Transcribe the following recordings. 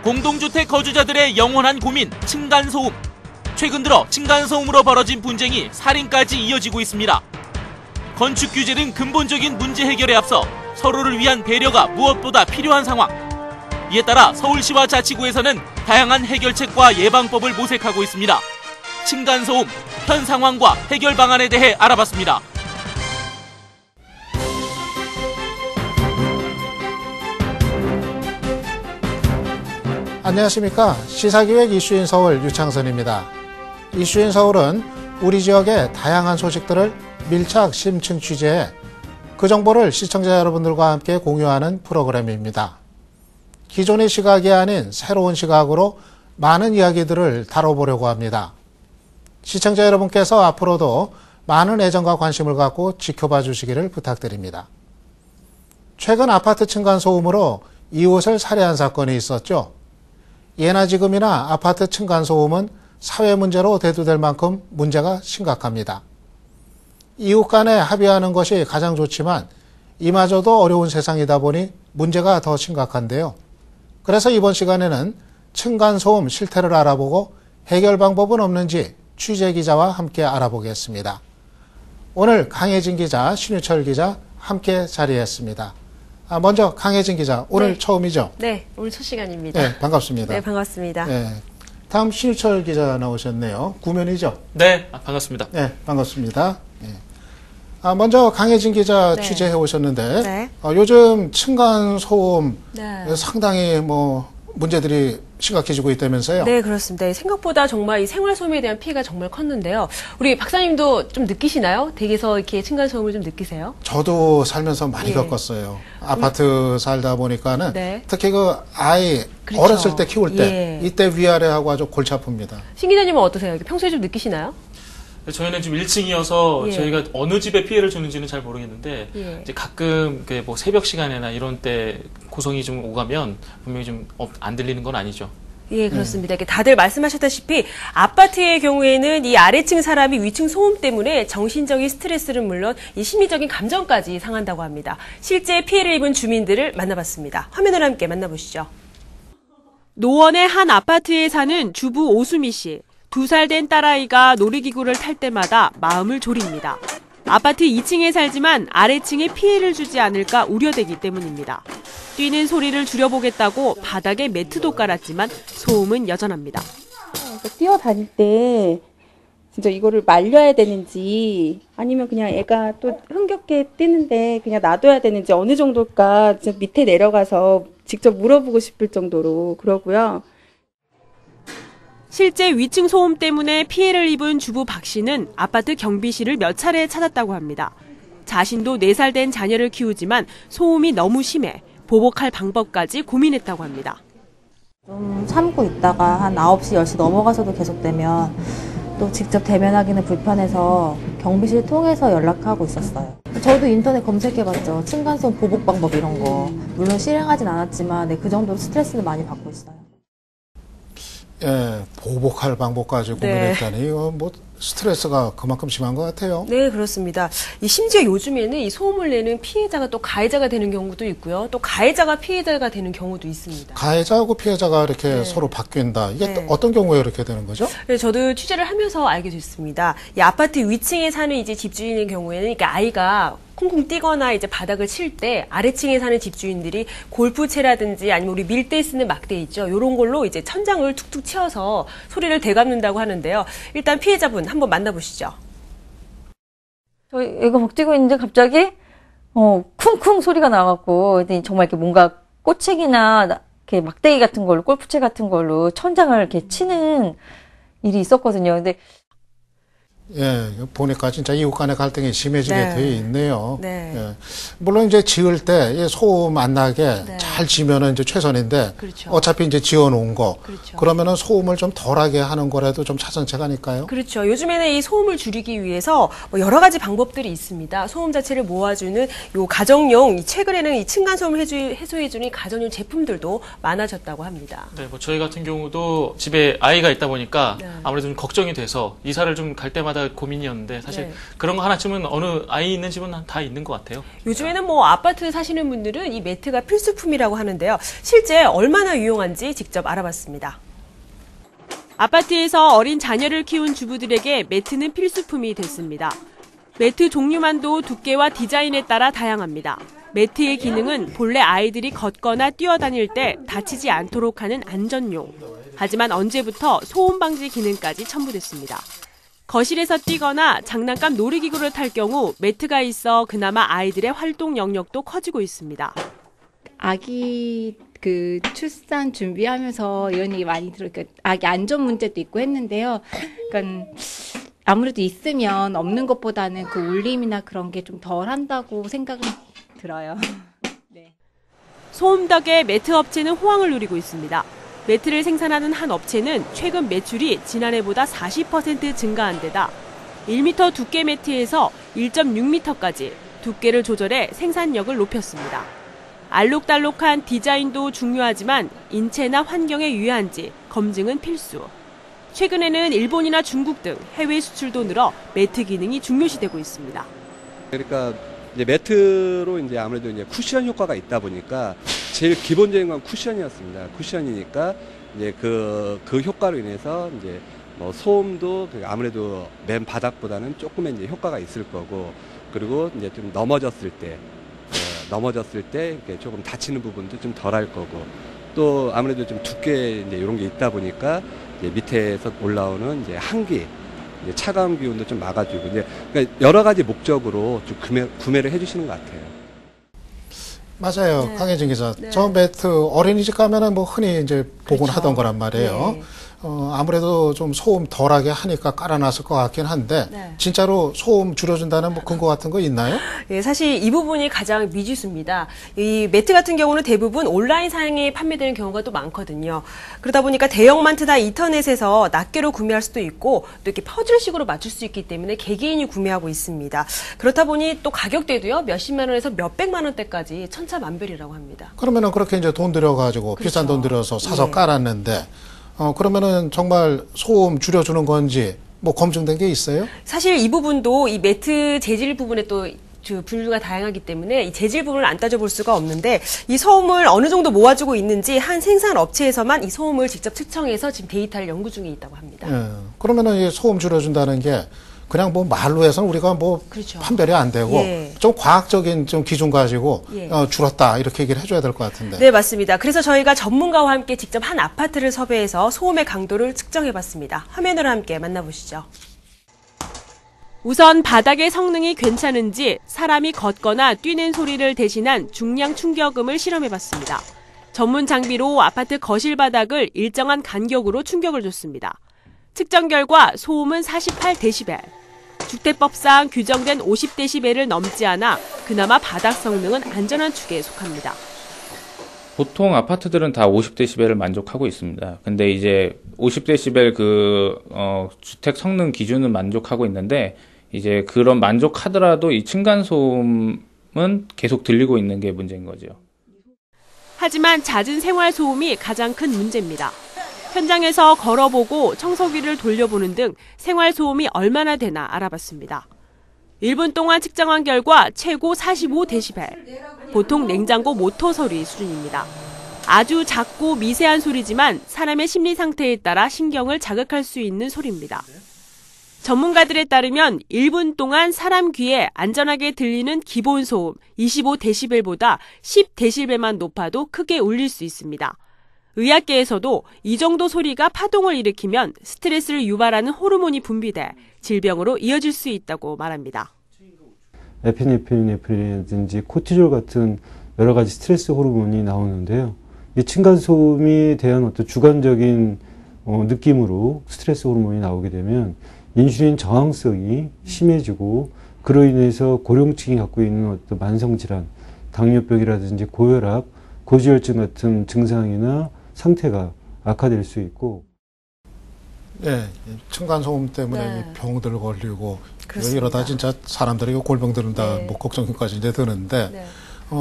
공동주택 거주자들의 영원한 고민, 층간소음. 최근 들어 층간소음으로 벌어진 분쟁이 살인까지 이어지고 있습니다. 건축 규제는 근본적인 문제 해결에 앞서 서로를 위한 배려가 무엇보다 필요한 상황. 이에 따라 서울시와 자치구에서는 다양한 해결책과 예방법을 모색하고 있습니다. 층간소음, 현 상황과 해결 방안에 대해 알아봤습니다. 안녕하십니까. 시사기획 이슈인 서울 유창선입니다. 이슈인 서울은 우리 지역의 다양한 소식들을 밀착 심층 취재해 그 정보를 시청자 여러분들과 함께 공유하는 프로그램입니다. 기존의 시각이 아닌 새로운 시각으로 많은 이야기들을 다뤄보려고 합니다. 시청자 여러분께서 앞으로도 많은 애정과 관심을 갖고 지켜봐 주시기를 부탁드립니다. 최근 아파트 층간소음으로 이웃을 살해한 사건이 있었죠. 예나 지금이나 아파트 층간소음은 사회 문제로 대두될 만큼 문제가 심각합니다. 이웃 간에 합의하는 것이 가장 좋지만 이마저도 어려운 세상이다 보니 문제가 더 심각한데요. 그래서 이번 시간에는 층간소음 실태를 알아보고 해결 방법은 없는지 취재 기자와 함께 알아보겠습니다. 오늘 강혜진 기자, 신유철 기자 함께 자리했습니다. 먼저 강혜진 기자, 오늘 처음이죠? 네, 오늘 첫 시간입니다. 네, 반갑습니다. 네, 반갑습니다. 네, 다음 신유철 기자 나오셨네요. 구면이죠? 네, 반갑습니다. 네, 반갑습니다. 네. 먼저 강혜진 기자 취재해 오셨는데 요즘 층간소음 상당히 문제들이 심각해지고 있다면서요? 네, 그렇습니다. 생각보다 정말 이 생활소음에 대한 피해가 정말 컸는데요. 우리 박사님도 좀 느끼시나요? 댁에서 이렇게 층간소음을 좀 느끼세요? 저도 살면서 많이 겪었어요. 아파트 살다 보니까는 특히 그 아이 어렸을 때 키울 때 이때 위아래하고 아주 골치 아픕니다. 신 기자님은 어떠세요? 평소에 좀 느끼시나요? 저희는 지금 1층이어서 저희가 어느 집에 피해를 주는지는 잘 모르겠는데 이제 가끔 뭐 새벽 시간이나 이런 때 고성이 좀 오가면 분명히 좀 안 들리는 건 아니죠. 예, 그렇습니다. 다들 말씀하셨다시피 아파트의 경우에는 이 아래층 사람이 위층 소음 때문에 정신적인 스트레스는 물론 이 심리적인 감정까지 상한다고 합니다. 실제 피해를 입은 주민들을 만나봤습니다. 화면을 함께 만나보시죠. 노원의 한 아파트에 사는 주부 오수미 씨. 2살 된 딸아이가 놀이기구를 탈 때마다 마음을 졸입니다. 아파트 2층에 살지만 아래층에 피해를 주지 않을까 우려되기 때문입니다. 뛰는 소리를 줄여보겠다고 바닥에 매트도 깔았지만 소음은 여전합니다. 뛰어다닐 때 진짜 이거를 말려야 되는지 아니면 그냥 애가 또 흥겹게 뛰는데 그냥 놔둬야 되는지 어느 정도일까 진짜 밑에 내려가서 직접 물어보고 싶을 정도로 그러고요. 실제 위층 소음 때문에 피해를 입은 주부 박 씨는 아파트 경비실을 몇 차례 찾았다고 합니다. 자신도 4살 된 자녀를 키우지만 소음이 너무 심해 보복할 방법까지 고민했다고 합니다. 좀 참고 있다가 한 9시, 10시 넘어가서도 계속되면 또 직접 대면하기는 불편해서 경비실 통해서 연락하고 있었어요. 저도 인터넷 검색해봤죠. 층간소음 보복 방법 이런 거. 물론 실행하진 않았지만 그 정도로 스트레스를 많이 받고 있어요. 예, 보복할 방법까지 고민했다니 이거 스트레스가 그만큼 심한 것 같아요. 네, 그렇습니다. 심지어 요즘에는 이 소음을 내는 피해자가 또 가해자가 되는 경우도 있고요. 또 가해자가 피해자가 되는 경우도 있습니다. 가해자하고 피해자가 이렇게 서로 바뀐다. 이게 또 어떤 경우에 이렇게 되는 거죠? 네, 저도 취재를 하면서 알게 됐습니다. 이 아파트 위층에 사는 이제 집주인의 경우에는 이렇게 아이가 쿵쿵 뛰거나 이제 바닥을 칠 때 아래층에 사는 집주인들이 골프채라든지 아니면 우리 밀대 쓰는 막대 있죠. 이런 걸로 이제 천장을 툭툭 치어서 소리를 되갚는다고 하는데요. 일단 피해자분 한번 만나보시죠. 저 애가 막 뛰고 있는데 갑자기 쿵쿵 소리가 나갖고 정말 이렇게 뭔가 꼬챙이나 이렇게 막대기 같은 걸로 골프채 같은 걸로 천장을 이렇게 치는 일이 있었거든요. 근데 예, 보니까 진짜 이웃 간의 갈등이 심해지게 돼 있네요. 예. 물론 이제 지을 때 소음 안 나게 잘 지면은 이제 최선인데 어차피 이제 지어 놓은 거 그러면은 소음을 좀 덜하게 하는 거라도 좀 차선책 아닐까요? 그렇죠. 요즘에는 이 소음을 줄이기 위해서 여러 가지 방법들이 있습니다. 소음 자체를 모아주는 요 가정용 최근에는 이 층간소음을 해소해주는 가정용 제품들도 많아졌다고 합니다. 네, 저희 같은 경우도 집에 아이가 있다 보니까 아무래도 좀 걱정이 돼서 이사를 좀 갈 때마다 때마다 고민이었는데 사실 네. 그런 거 하나쯤은 어느 아이 있는 집은 다 있는 것 같아요. 요즘에는 뭐 아파트 사시는 분들은 이 매트가 필수품이라고 하는데요. 실제 얼마나 유용한지 직접 알아봤습니다. 아파트에서 어린 자녀를 키운 주부들에게 매트는 필수품이 됐습니다. 매트 종류만도 두께와 디자인에 따라 다양합니다. 매트의 기능은 본래 아이들이 걷거나 뛰어다닐 때 다치지 않도록 하는 안전용. 하지만 언제부터 소음 방지 기능까지 첨부됐습니다. 거실에서 뛰거나 장난감 놀이기구를 탈 경우 매트가 있어 그나마 아이들의 활동 영역도 커지고 있습니다. 아기 출산 준비하면서 이런 얘기 많이 들으니까 아기 안전 문제도 있고 했는데요. 그러니까 아무래도 있으면 없는 것보다는 그 울림이나 그런 게 좀 덜 한다고 생각은 들어요. 네. 소음 덕에 매트 업체는 호황을 누리고 있습니다. 매트를 생산하는 한 업체는 최근 매출이 지난해보다 40% 증가한 데다 1m 두께 매트에서 1.6m까지 두께를 조절해 생산력을 높였습니다. 알록달록한 디자인도 중요하지만 인체나 환경에 유해한지 검증은 필수. 최근에는 일본이나 중국 등 해외 수출도 늘어 매트 기능이 중요시되고 있습니다. 그러니까 이제 매트로 이제 아무래도 이제 쿠션 효과가 있다 보니까 제일 기본적인 건 쿠션이었습니다. 쿠션이니까 이제 그 효과로 인해서 이제 뭐 소음도 아무래도 맨 바닥보다는 조금의 이제 효과가 있을 거고, 그리고 이제 좀 넘어졌을 때 이렇게 조금 다치는 부분도 좀 덜할 거고, 또 아무래도 좀 두께 이제 이런 게 있다 보니까 이제 밑에서 올라오는 이제 한기, 이제 차가운 기운도 좀 막아주고, 이제 그러니까 여러 가지 목적으로 좀 구매를 해주시는 것 같아요. 맞아요. 네. 강혜진 기자. 네. 저 매트 어린이집 가면은 뭐 흔히 이제 보곤 그렇죠. 하던 거란 말이에요. 네. 아무래도 좀 소음 덜하게 하니까 깔아놨을 것 같긴 한데, 네. 진짜로 소음 줄여준다는 뭐 근거 같은 거 있나요? 예, 사실 이 부분이 가장 미지수입니다. 이 매트 같은 경우는 대부분 온라인 상에 판매되는 경우가 또 많거든요. 그러다 보니까 대형마트나 인터넷에서 낱개로 구매할 수도 있고 또 이렇게 퍼즐식으로 맞출 수 있기 때문에 개개인이 구매하고 있습니다. 그렇다 보니 또 가격대도요, 몇십만 원에서 몇백만 원대까지 천차만별이라고 합니다. 그러면은 그렇게 이제 돈 들여가지고 그렇죠. 비싼 돈 들여서 사서 네. 깔았는데, 그러면은 정말 소음 줄여주는 건지 뭐 검증된 게 있어요? 사실 이 부분도 이 매트 재질 부분에 또 분류가 다양하기 때문에 이 재질 부분을 안 따져볼 수가 없는데, 이 소음을 어느 정도 모아주고 있는지 한 생산 업체에서만 이 소음을 직접 측정해서 지금 데이터를 연구 중에 있다고 합니다. 예. 그러면은 이 소음 줄여준다는 게 그냥 뭐 말로 해서는 우리가 뭐 그렇죠. 판별이 안 되고, 예. 좀 과학적인 좀 기준 가지고 예. 줄었다 이렇게 얘기를 해줘야 될 것 같은데. 네, 맞습니다. 그래서 저희가 전문가와 함께 직접 한 아파트를 섭외해서 소음의 강도를 측정해봤습니다. 화면으로 함께 만나보시죠. 우선 바닥의 성능이 괜찮은지 사람이 걷거나 뛰는 소리를 대신한 중량 충격음을 실험해봤습니다. 전문 장비로 아파트 거실 바닥을 일정한 간격으로 충격을 줬습니다. 측정 결과 소음은 48데시벨. 주택법상 규정된 50데시벨을 넘지 않아 그나마 바닥 성능은 안전한 축에 속합니다. 보통 아파트들은 다 50데시벨을 만족하고 있습니다. 근데 이제 50데시벨 주택 성능 기준은 만족하고 있는데, 이제 그런 만족하더라도 이 층간소음은 계속 들리고 있는 게 문제인 거죠. 하지만 잦은 생활 소음이 가장 큰 문제입니다. 현장에서 걸어보고 청소기를 돌려보는 등 생활 소음이 얼마나 되나 알아봤습니다. 1분 동안 측정한 결과 최고 45데시벨. 보통 냉장고 모터 소리 수준입니다. 아주 작고 미세한 소리지만 사람의 심리 상태에 따라 신경을 자극할 수 있는 소리입니다. 전문가들에 따르면 1분 동안 사람 귀에 안전하게 들리는 기본 소음 25데시벨보다 10데시벨만 높아도 크게 울릴 수 있습니다. 의학계에서도 이 정도 소리가 파동을 일으키면 스트레스를 유발하는 호르몬이 분비돼 질병으로 이어질 수 있다고 말합니다. 에피네프린이라든지 코티졸 같은 여러 가지 스트레스 호르몬이 나오는데요. 이 층간소음에 대한 어떤 주관적인 느낌으로 스트레스 호르몬이 나오게 되면 인슐린 저항성이 심해지고, 그로 인해서 고령층이 갖고 있는 어떤 만성질환, 당뇨병이라든지 고혈압, 고지혈증 같은 증상이나 상태가 악화될 수 있고. 예, 층간소음 때문에 네. 병들 걸리고 그렇습니다. 이러다 진짜 사람들이 골병 드는다 네. 뭐 걱정까지 이제 드는데, 네.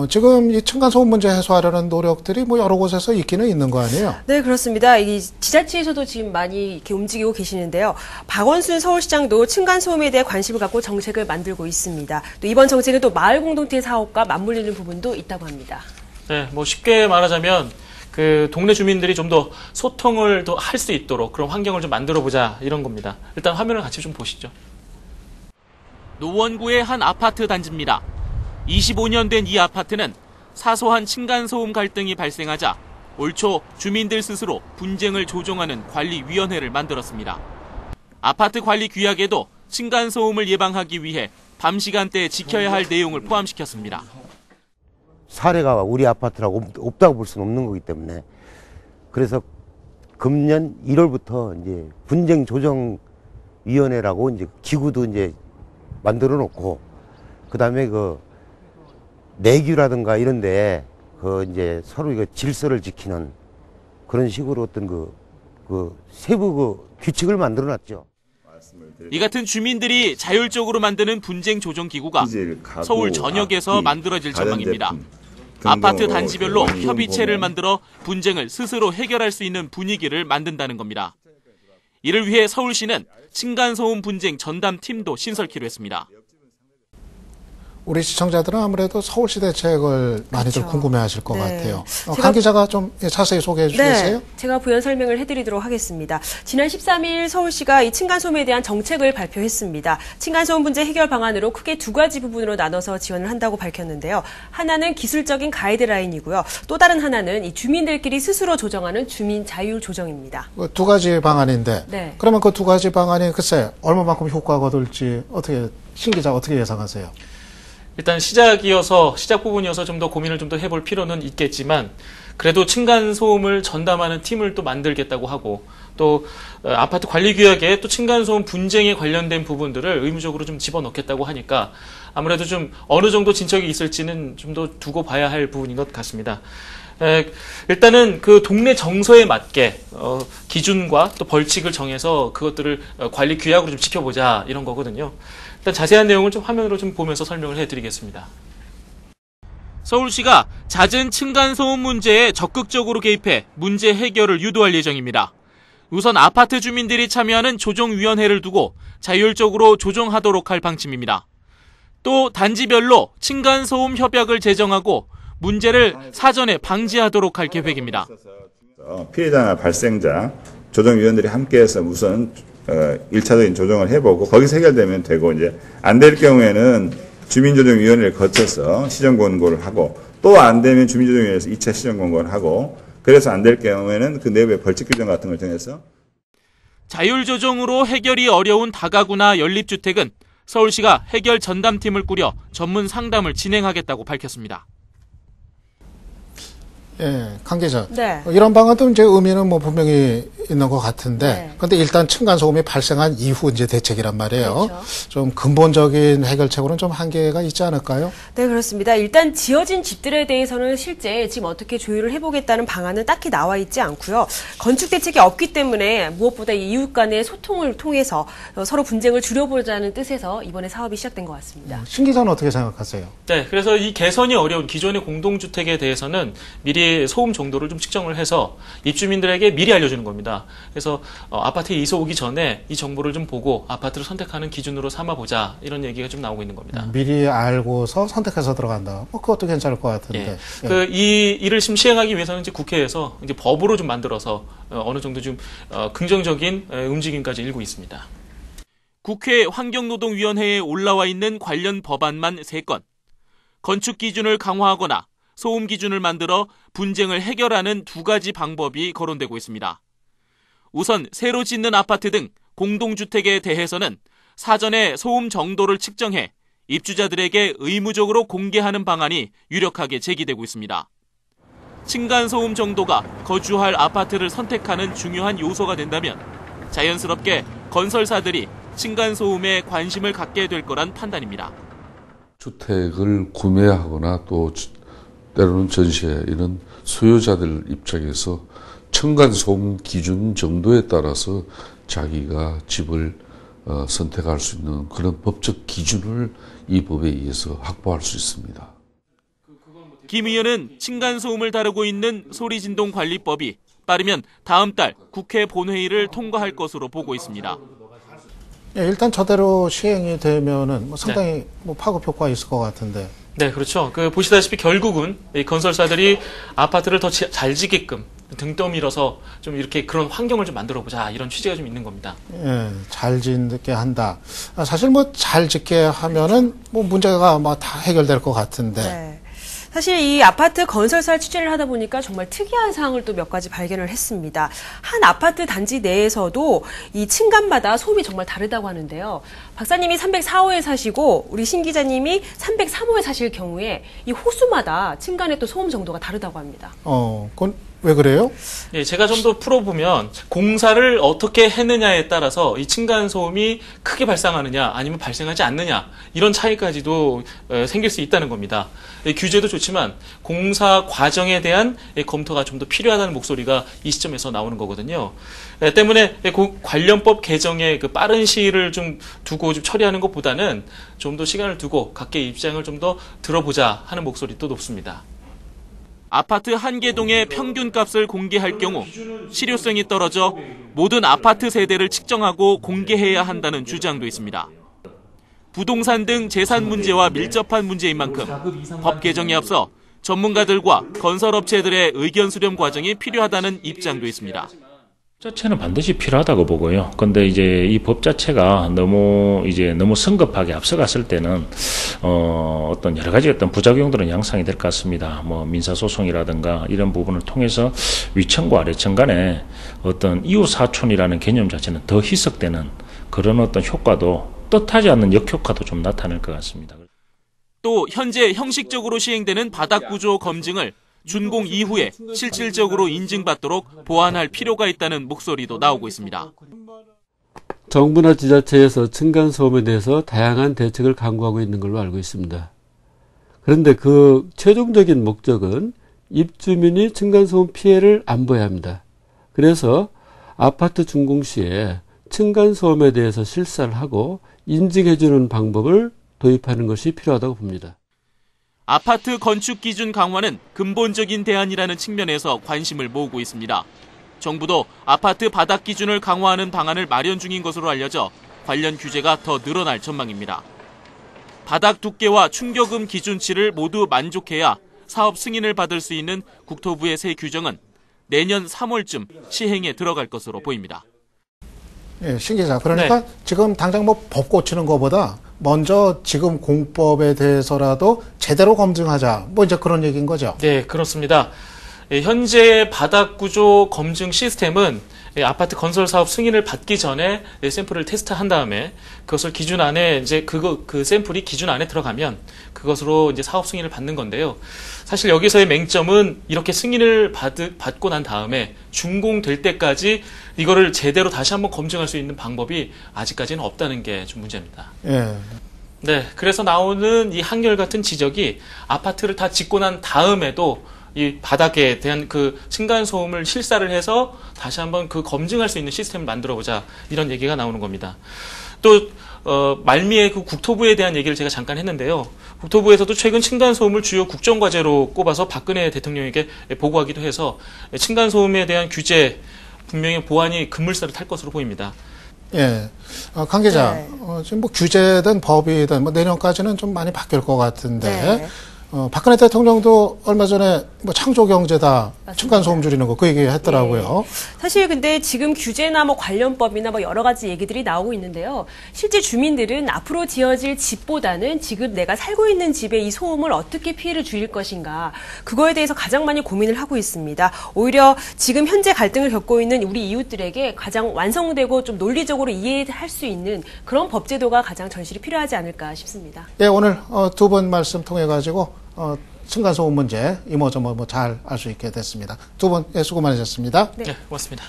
지금 이 층간소음 문제 해소하려는 노력들이 뭐 여러 곳에서 있기는 있는 거 아니에요? 네, 그렇습니다. 이 지자체에서도 지금 많이 이렇게 움직이고 계시는데요. 박원순 서울시장도 층간소음에 대해 관심을 갖고 정책을 만들고 있습니다. 또 이번 정책은 또 마을 공동체 사업과 맞물리는 부분도 있다고 합니다. 네, 뭐 쉽게 말하자면 그 동네 주민들이 좀 더 소통을 더 할 수 있도록 그런 환경을 좀 만들어 보자 이런 겁니다. 일단 화면을 같이 좀 보시죠. 노원구의 한 아파트 단지입니다. 25년 된 이 아파트는 사소한 층간소음 갈등이 발생하자 올 초 주민들 스스로 분쟁을 조정하는 관리위원회를 만들었습니다. 아파트 관리 규약에도 층간소음을 예방하기 위해 밤 시간대에 지켜야 할 내용을 포함시켰습니다. 사례가 우리 아파트라고 없다고 볼 수는 없는 거기 때문에 그래서 금년 1월부터 이제 분쟁 조정 위원회라고 이제 기구도 이제 만들어 놓고 그다음에 그 내규라든가 이런데 그 이제 서로 이거 질서를 지키는 그런 식으로 어떤 그 세부 그 규칙을 만들어 놨죠. 이 같은 주민들이 자율적으로 만드는 분쟁 조정 기구가 서울 전역에서 만들어질 전망입니다. 아파트 단지별로 협의체를 만들어 분쟁을 스스로 해결할 수 있는 분위기를 만든다는 겁니다. 이를 위해 서울시는 층간소음 분쟁 전담팀도 신설키로 했습니다. 우리 시청자들은 아무래도 서울시 대책을 많이들 궁금해하실 것 같아요. 제가, 강 기자가 좀 자세히 소개해 주시겠어요? 네, 제가 부연 설명을 해드리도록 하겠습니다. 지난 13일 서울시가 이 층간소음에 대한 정책을 발표했습니다. 층간소음 문제 해결 방안으로 크게 두 가지 부분으로 나눠서 지원을 한다고 밝혔는데요. 하나는 기술적인 가이드라인이고요. 또 다른 하나는 이 주민들끼리 스스로 조정하는 주민 자율 조정입니다. 두 가지 방안인데 네. 그러면 그 두 가지 방안이 글쎄 얼마만큼 효과가 얻을지 어떻게 신 기자 어떻게 예상하세요? 일단 시작 부분이어서 좀 더 고민을 좀 더 해볼 필요는 있겠지만 그래도 층간소음을 전담하는 팀을 또 만들겠다고 하고 또 아파트 관리 규약에 또 층간소음 분쟁에 관련된 부분들을 의무적으로 좀 집어넣겠다고 하니까 아무래도 좀 어느 정도 진척이 있을지는 좀 더 두고 봐야 할 부분인 것 같습니다. 일단은 그 동네 정서에 맞게 기준과 또 벌칙을 정해서 그것들을 관리 규약으로 좀 지켜보자 이런 거거든요. 일단 자세한 내용을 좀 화면으로 좀 보면서 설명을 해드리겠습니다. 서울시가 잦은 층간소음 문제에 적극적으로 개입해 문제 해결을 유도할 예정입니다. 우선 아파트 주민들이 참여하는 조정위원회를 두고 자율적으로 조정하도록 할 방침입니다. 또 단지별로 층간소음 협약을 제정하고 문제를 사전에 방지하도록 할 계획입니다. 피해자나 발생자, 조정위원들이 함께해서 우선 1차적인 조정을 해보고 거기서 해결되면 되고 이제 안 될 경우에는 주민조정위원회를 거쳐서 시정권고를 하고 또 안 되면 주민조정위원회에서 2차 시정권고를 하고 그래서 안 될 경우에는 그 내부의 벌칙 규정 같은 걸 정해서 자율조정으로 해결이 어려운 다가구나 연립주택은 서울시가 해결 전담팀을 꾸려 전문 상담을 진행하겠다고 밝혔습니다. 예, 강 기자. 네. 이런 방안도 이제 의미는 뭐 분명히 있는 것 같은데, 네. 근데 일단 층간소음이 발생한 이후 이제 대책이란 말이에요. 그렇죠. 좀 근본적인 해결책으로는 좀 한계가 있지 않을까요? 네, 그렇습니다. 일단 지어진 집들에 대해서는 실제 지금 어떻게 조율을 해보겠다는 방안은 딱히 나와 있지 않고요. 건축 대책이 없기 때문에 무엇보다 이웃 간의 소통을 통해서 서로 분쟁을 줄여보자는 뜻에서 이번에 사업이 시작된 것 같습니다. 신 기자는 어떻게 생각하세요? 네, 그래서 이 개선이 어려운 기존의 공동주택에 대해서는 미리 소음 정도를 좀 측정을 해서 입주민들에게 미리 알려주는 겁니다. 그래서 아파트에 이사 오기 전에 이 정보를 좀 보고 아파트를 선택하는 기준으로 삼아보자 이런 얘기가 좀 나오고 있는 겁니다. 미리 알고서 선택해서 들어간다. 뭐 그것도 괜찮을 것 같은데. 예. 이 일을 지금 시행하기 위해서는 이제 국회에서 이제 법으로 좀 만들어서 어느 정도 좀 긍정적인 움직임까지 일고 있습니다. 국회 환경노동위원회에 올라와 있는 관련 법안만 3건. 건축 기준을 강화하거나 소음 기준을 만들어 분쟁을 해결하는 2가지 방법이 거론되고 있습니다. 우선 새로 짓는 아파트 등 공동주택에 대해서는 사전에 소음 정도를 측정해 입주자들에게 의무적으로 공개하는 방안이 유력하게 제기되고 있습니다. 층간소음 정도가 거주할 아파트를 선택하는 중요한 요소가 된다면 자연스럽게 건설사들이 층간소음에 관심을 갖게 될 거란 판단입니다. 주택을 구매하거나 또 때로는 전시회 이런 소유자들 입장에서 층간소음 기준 정도에 따라서 자기가 집을 선택할 수 있는 그런 법적 기준을 이 법에 의해서 확보할 수 있습니다. 김 의원은 층간소음을 다루고 있는 소리진동관리법이 빠르면 다음 달 국회 본회의를 통과할 것으로 보고 있습니다. 예, 일단 저대로 시행이 되면은 뭐 상당히 뭐 파급 효과가 있을 것 같은데. 네, 그렇죠. 보시다시피 결국은 이 건설사들이 아파트를 더 잘 지게끔 등 떠밀어서 좀 이렇게 그런 환경을 좀 만들어보자, 이런 취지가 좀 있는 겁니다. 예, 잘 짓게 한다. 사실 뭐 잘 짓게 하면은 뭐 문제가 뭐 다 해결될 것 같은데. 네. 사실 이 아파트 건설사 취재를 하다 보니까 정말 특이한 사항을 또 몇 가지 발견을 했습니다. 한 아파트 단지 내에서도 이 층간마다 소음이 정말 다르다고 하는데요. 박사님이 304호에 사시고 우리 신 기자님이 303호에 사실 경우에 이 호수마다 층간의 또 소음 정도가 다르다고 합니다. 그건 왜 그래요? 예, 제가 좀 더 풀어보면 공사를 어떻게 했느냐에 따라서 이 층간소음이 크게 발생하느냐 아니면 발생하지 않느냐, 이런 차이까지도 생길 수 있다는 겁니다. 규제도 좋지만 공사 과정에 대한 검토가 좀 더 필요하다는 목소리가 이 시점에서 나오는 거거든요. 때문에 관련법 개정의 그 빠른 시일을 좀 두고 좀 처리하는 것보다는 좀 더 시간을 두고 각계의 입장을 좀 더 들어보자 하는 목소리도 높습니다. 아파트 한 개 동의 평균값을 공개할 경우 실효성이 떨어져 모든 아파트 세대를 측정하고 공개해야 한다는 주장도 있습니다. 부동산 등 재산 문제와 밀접한 문제인 만큼 법 개정에 앞서 전문가들과 건설업체들의 의견 수렴 과정이 필요하다는 입장도 있습니다. 자체는 반드시 필요하다고 보고요. 근데 이제 이 법 자체가 너무 성급하게 앞서갔을 때는 어떤 여러 가지 어떤 부작용들은 양상이 될 것 같습니다. 뭐 민사소송이라든가 이런 부분을 통해서 위층과 아래층 간에 어떤 이웃사촌이라는 개념 자체는 더 희석되는 그런 어떤 효과도, 뜻하지 않는 역효과도 좀 나타날 것 같습니다. 또 현재 형식적으로 시행되는 바닥구조 검증을 준공 이후에 실질적으로 인증받도록 보완할 필요가 있다는 목소리도 나오고 있습니다. 정부나 지자체에서 층간소음에 대해서 다양한 대책을 강구하고 있는 걸로 알고 있습니다. 그런데 그 최종적인 목적은 입주민이 층간소음 피해를 안 보여야 합니다. 그래서 아파트 준공 시에 층간소음에 대해서 실사를 하고 인증해주는 방법을 도입하는 것이 필요하다고 봅니다. 아파트 건축 기준 강화는 근본적인 대안이라는 측면에서 관심을 모으고 있습니다. 정부도 아파트 바닥 기준을 강화하는 방안을 마련 중인 것으로 알려져 관련 규제가 더 늘어날 전망입니다. 바닥 두께와 충격음 기준치를 모두 만족해야 사업 승인을 받을 수 있는 국토부의 새 규정은 내년 3월쯤 시행에 들어갈 것으로 보입니다. 예, 신 기자. 그러니까 지금 당장 뭐 법 고치는 것보다 먼저 지금 공법에 대해서라도 제대로 검증하자, 뭐 이제 그런 얘기인 거죠. 네, 그렇습니다. 현재 바닥구조 검증 시스템은 아파트 건설 사업 승인을 받기 전에 샘플을 테스트한 다음에 그것을 기준 안에 이제 그 샘플이 기준 안에 들어가면 그것으로 이제 사업 승인을 받는 건데요. 사실 여기서의 맹점은 이렇게 승인을 받고 난 다음에 준공될 때까지 이거를 제대로 다시 한번 검증할 수 있는 방법이 아직까지는 없다는 게 좀 문제입니다. 예. 네, 그래서 나오는 이 한결같은 지적이 아파트를 다 짓고 난 다음에도 이 바닥에 대한 그 층간소음을 실사를 해서 다시 한번 그 검증할 수 있는 시스템을 만들어보자, 이런 얘기가 나오는 겁니다. 또 말미에 그 국토부에 대한 얘기를 제가 잠깐 했는데요. 국토부에서도 최근 층간소음을 주요 국정과제로 꼽아서 박근혜 대통령에게 보고하기도 해서 층간소음에 대한 규제 분명히 보완이 급물살을 탈 것으로 보입니다. 예, 강 기자, 지금 뭐 규제든 법이든 뭐 내년까지는 좀 많이 바뀔 것 같은데. 박근혜 대통령도 얼마 전에 뭐 창조경제다, 층간소음 줄이는 거 그 얘기 했더라고요. 사실 근데 지금 규제나 뭐 관련법이나 뭐 여러 가지 얘기들이 나오고 있는데요. 실제 주민들은 앞으로 지어질 집보다는 지금 내가 살고 있는 집의 이 소음을 어떻게 피해를 줄일 것인가, 그거에 대해서 가장 많이 고민을 하고 있습니다. 오히려 지금 현재 갈등을 겪고 있는 우리 이웃들에게 가장 완성되고 좀 논리적으로 이해할 수 있는 그런 법제도가 가장 절실히 필요하지 않을까 싶습니다. 예, 오늘 두 분 말씀 통해 가지고 층간소음 문제 이모저모 잘 알 수 있게 됐습니다. 두 분 수고 많으셨습니다. 네, 고맙습니다.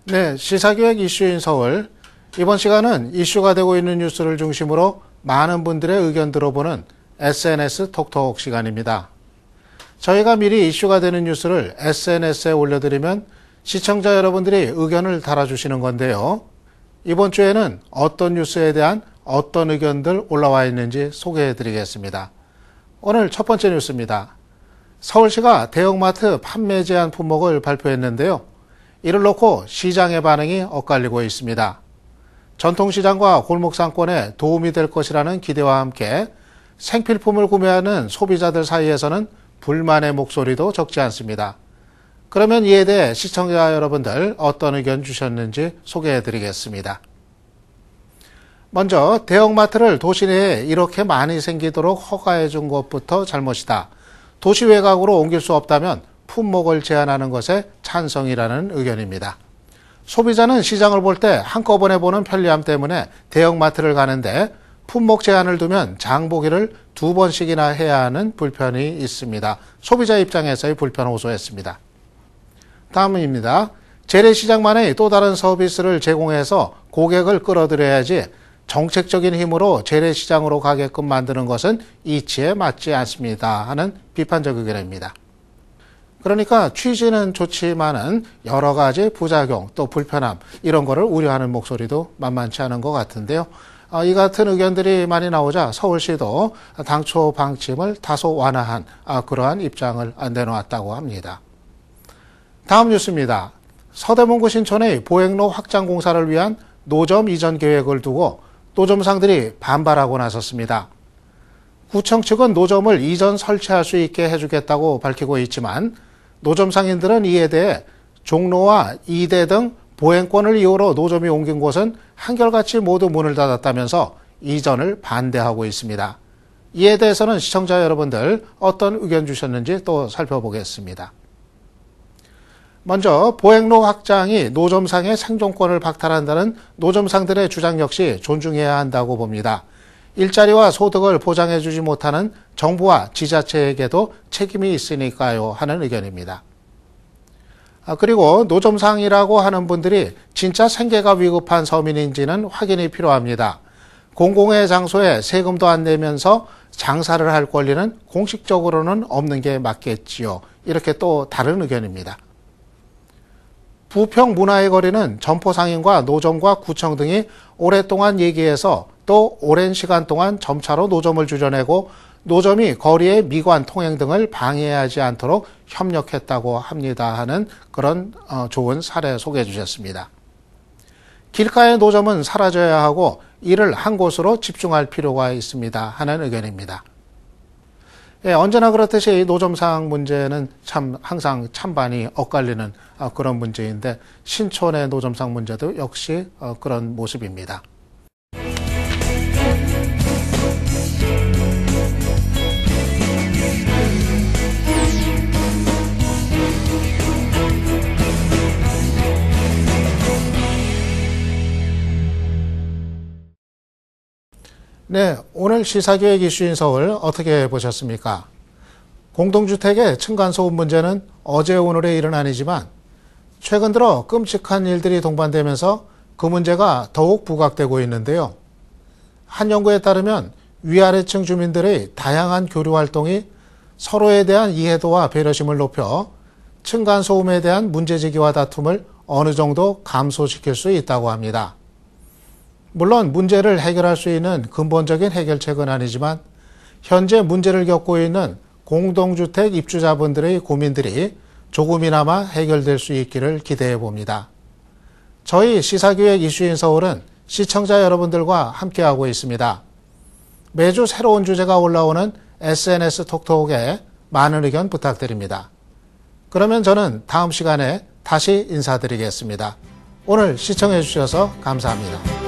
네, 시사기획 이슈인 서울. 이번 시간은 이슈가 되고 있는 뉴스를 중심으로 많은 분들의 의견 들어보는 SNS 톡톡 시간입니다. 저희가 미리 이슈가 되는 뉴스를 SNS에 올려드리면 시청자 여러분들이 의견을 달아주시는 건데요. 이번 주에는 어떤 뉴스에 대한 어떤 의견들 올라와 있는지 소개해드리겠습니다. 오늘 첫 번째 뉴스입니다. 서울시가 대형마트 판매 제한 품목을 발표했는데요. 이를 놓고 시장의 반응이 엇갈리고 있습니다. 전통시장과 골목상권에 도움이 될 것이라는 기대와 함께 생필품을 구매하는 소비자들 사이에서는 불만의 목소리도 적지 않습니다. 그러면 이에 대해 시청자 여러분들 어떤 의견 주셨는지 소개해드리겠습니다. 먼저 대형마트를 도시 내에 이렇게 많이 생기도록 허가해 준 것부터 잘못이다. 도시 외곽으로 옮길 수 없다면 품목을 제한하는 것에 찬성이라는 의견입니다. 소비자는 시장을 볼 때 한꺼번에 보는 편리함 때문에 대형마트를 가는데 품목 제한을 두면 장보기를 2번씩이나 해야 하는 불편이 있습니다. 소비자 입장에서의 불편 호소했습니다. 다음입니다. 재래시장만의 또 다른 서비스를 제공해서 고객을 끌어들여야지 정책적인 힘으로 재래시장으로 가게끔 만드는 것은 이치에 맞지 않습니다 하는 비판적 의견입니다. 그러니까 취지는 좋지만은 여러 가지 부작용 또 불편함 이런 거를 우려하는 목소리도 만만치 않은 것 같은데요. 이 같은 의견들이 많이 나오자 서울시도 당초 방침을 다소 완화한 그러한 입장을 내놓았다고 합니다. 다음 뉴스입니다. 서대문구 신촌의 보행로 확장 공사를 위한 노점 이전 계획을 두고 노점상들이 반발하고 나섰습니다. 구청 측은 노점을 이전 설치할 수 있게 해주겠다고 밝히고 있지만 노점 상인들은 이에 대해 종로와 이대 등 보행권을 이유로 노점이 옮긴 곳은 한결같이 모두 문을 닫았다면서 이전을 반대하고 있습니다. 이에 대해서는 시청자 여러분들 어떤 의견 주셨는지 또 살펴보겠습니다. 먼저 보행로 확장이 노점상의 생존권을 박탈한다는 노점상들의 주장 역시 존중해야 한다고 봅니다. 일자리와 소득을 보장해주지 못하는 정부와 지자체에게도 책임이 있으니까요 하는 의견입니다. 그리고 노점상이라고 하는 분들이 진짜 생계가 위급한 서민인지는 확인이 필요합니다. 공공의 장소에 세금도 안 내면서 장사를 할 권리는 공식적으로는 없는 게 맞겠지요. 이렇게 또 다른 의견입니다. 부평 문화의 거리는 점포상인과 노점과 구청 등이 오랫동안 얘기해서 또 오랜 시간 동안 점차로 노점을 줄여내고 노점이 거리의 미관 통행 등을 방해하지 않도록 협력했다고 합니다 하는 그런 좋은 사례 소개해 주셨습니다. 길가의 노점은 사라져야 하고 이를 한 곳으로 집중할 필요가 있습니다 하는 의견입니다. 예, 언제나 그렇듯이 노점상 문제는 참 항상 찬반이 엇갈리는 그런 문제인데 신촌의 노점상 문제도 역시 그런 모습입니다. 네, 오늘 시사기획 이슈인 서울 어떻게 보셨습니까? 공동주택의 층간소음 문제는 어제 오늘의 일은 아니지만 최근 들어 끔찍한 일들이 동반되면서 그 문제가 더욱 부각되고 있는데요. 한 연구에 따르면 위아래층 주민들의 다양한 교류 활동이 서로에 대한 이해도와 배려심을 높여 층간소음에 대한 문제제기와 다툼을 어느 정도 감소시킬 수 있다고 합니다. 물론 문제를 해결할 수 있는 근본적인 해결책은 아니지만 현재 문제를 겪고 있는 공동주택 입주자분들의 고민들이 조금이나마 해결될 수 있기를 기대해 봅니다. 저희 시사기획 이슈인 서울은 시청자 여러분들과 함께하고 있습니다. 매주 새로운 주제가 올라오는 SNS 톡톡에 많은 의견 부탁드립니다. 그러면 저는 다음 시간에 다시 인사드리겠습니다. 오늘 시청해 주셔서 감사합니다.